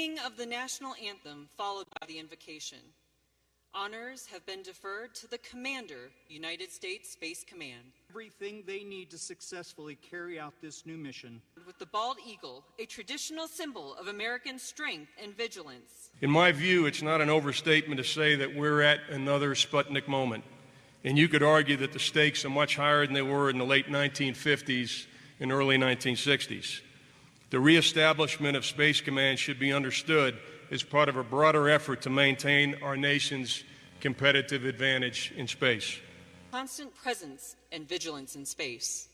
Of the national anthem followed by the invocation. Honors have been deferred to the Commander, United States Space Command. Everything they need to successfully carry out this new mission. With the bald eagle, a traditional symbol of American strength and vigilance. In my view, it's not an overstatement to say that we're at another Sputnik moment. And you could argue that the stakes are much higher than they were in the late 1950s and early 1960s. The reestablishment of Space Command should be understood as part of a broader effort to maintain our nation's competitive advantage in space. Constant presence and vigilance in space.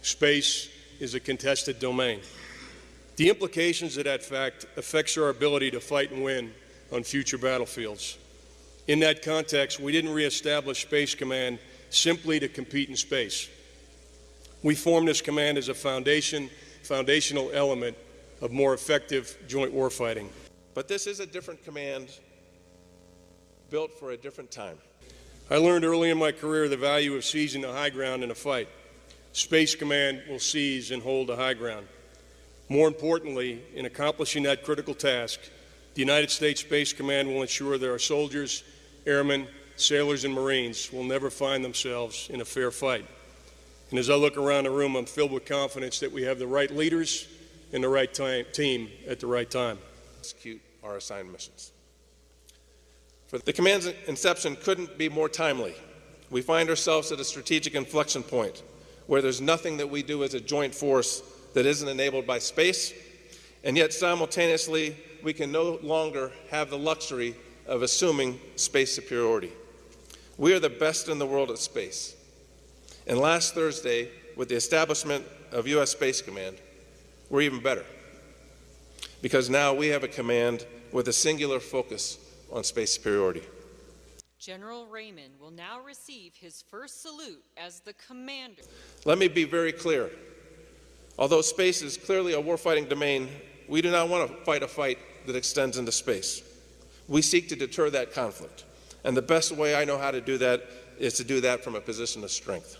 Space is a contested domain. The implications of that fact affects our ability to fight and win on future battlefields. In that context, we didn't reestablish Space Command simply to compete in space. We formed this command as a foundational element of more effective joint warfighting. But this is a different command built for a different time. I learned early in my career the value of seizing the high ground in a fight. Space Command will seize and hold the high ground. More importantly, in accomplishing that critical task, the United States Space Command will ensure that our soldiers, airmen, sailors, and Marines will never find themselves in a fair fight. And as I look around the room, I'm filled with confidence that we have the right leaders and the right team at the right time. Execute our assigned missions. For the command's inception couldn't be more timely. We find ourselves at a strategic inflection point where there's nothing that we do as a joint force that isn't enabled by space, and yet simultaneously we can no longer have the luxury of assuming space superiority. We are the best in the world at space. And last Thursday, with the establishment of U.S. Space Command, we're even better, because now we have a command with a singular focus on space superiority. General Raymond will now receive his first salute as the commander. Let me be very clear. Although space is clearly a warfighting domain, we do not want to fight a fight that extends into space. We seek to deter that conflict. And the best way I know how to do that is to do that from a position of strength.